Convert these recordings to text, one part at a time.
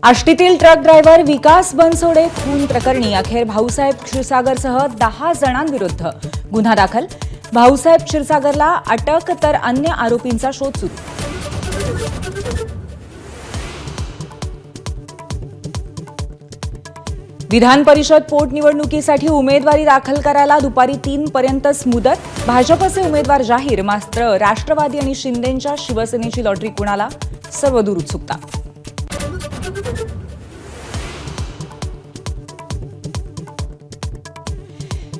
आष्टीतील truck driver विकास बनसोडे खून प्रकरणी अखेर भाऊसाहेब क्षीरसागरसह 10 जणांविरुद्ध गुन्हा दाखल. भाऊसाहेब क्षीरसागरला अटक तर अन्य आरोपींचा शोध सुरू. विधान परिषद पोटनिवडणुकीसाठी उमेदवारी दाखल करायला दुपारी 3 पर्यंतच मुदत. भाजपचे उमेदवार जाहीर, मात्र राष्ट्रवादी आणि शिंदेंच्या शिवसेनेची लॉटरी कुणाला? सर्वदूर उत्सुकता.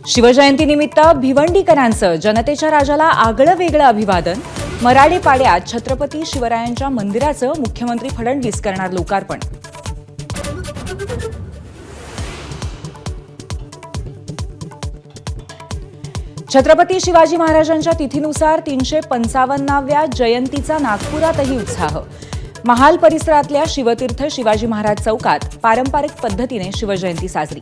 शिवजयंतीनिमित्त भिवंडीकरांचं जनतेच्या राजाला आगळं वेगळं अभिवादन. मराठे पाड्यात छत्रपती शिवरायांच्या मंदिराचं मुख्यमंत्री फडणवीस करणार लोकार्पण. छत्रपती शिवाजी महाराजांच्या तिथीनुसार 355व्या जयंतीचा नागपुरातही उत्साह. महाल परिसरातल्या शिवतीर्थ शिवाजी महाराज चौकात पारंपरिक पद्धतीने शिवजयंती साजरी.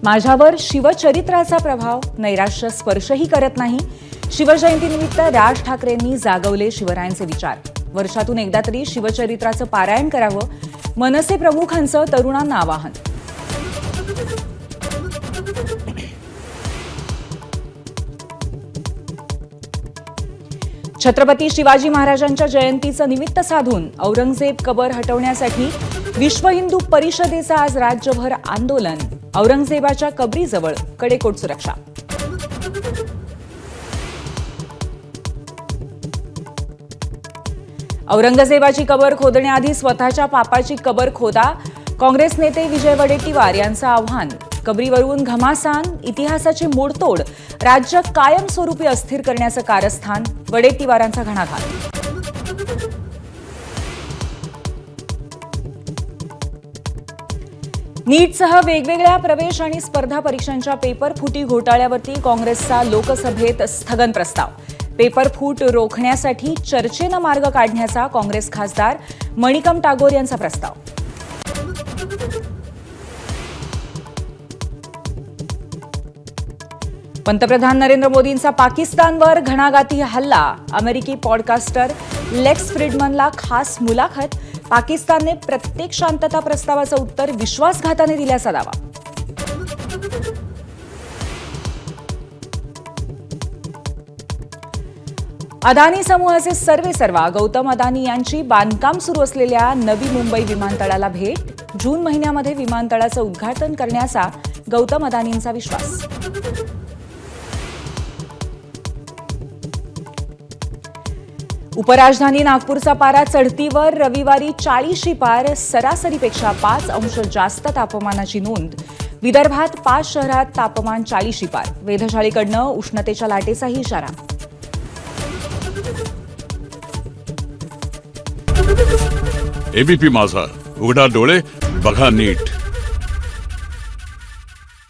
माझ्यावर शिवचरित्राचा प्रभाव नैराश्य स्पर्शही करत नाही. शिवजयंतीनिमित्त राज ठाकरेंनी जागवले शिवरायांचे विचार. वर्षातून एकदा तरी शिवचरित्राचं पारायण करावं, मनसे प्रमुखांचं तरुणांना आवाहन. छत्रपती शिवाजी महाराजांच्या जयंतीचं निमित्त साधून औरंगजेब कबर हटवण्यासाठी विश्व हिंदू परिषदेचं आज राज्यभर आंदोलन. औरंगजेबाच्या कबरीजवळ कडेकोट सुरक्षा. औरंगजेबाची कबर खोदण्याआधी स्वतःच्या पापाची कबर खोदा. काँग्रेस नेते विजय वडेट्टीवार यांचं आव्हान. कबरीवरून घमासान, इतिहासाची मोडतोड, राज्य कायमस्वरूपी अस्थिर करण्याचं कारस्थान. वडेट्टीवारांचा घणाघात. नीटसह वेगवेगळ्या प्रवेश आणि स्पर्धा परीक्षांच्या पेपर फुटी घोटाळ्यावरती काँग्रेसचा लोकसभेत स्थगन प्रस्ताव. पेपर फूट रोखण्यासाठी चर्चेनं मार्ग काढण्याचा काँग्रेस खासदार मणिकम टागोर यांचा प्रस्ताव. पंतप्रधान नरेंद्र मोदींचा पाकिस्तानवर घणाघाती हल्ला. अमेरिकी पॉडकास्टर लेक्स फ्रीडमनला खास मुलाखत. पाकिस्तानने प्रत्येक शांतता प्रस्तावाचं उत्तर विश्वासघाताने दिल्याचा दावा. अदानी समूहाचे सर्वेसर्वा गौतम अदानी यांची बांधकाम सुरू असलेल्या नवी मुंबई विमानतळाला भेट. जून महिन्यामध्ये विमानतळाचं उद्घाटन करण्याचा गौतम अदानींचा विश्वास. उपराजधानी नागपूरचा पारा चढतीवर. रविवारी 40शी पार. सरासरीपेक्षा 5 अंश जास्त तापमानाची नोंद. विदर्भात 5 शहरात तापमान 40शी पार. वेधशाळेकडनं उष्णतेच्या लाटेचाही इशारा. एबीपी माझा, उघडा डोळे बघा नीट.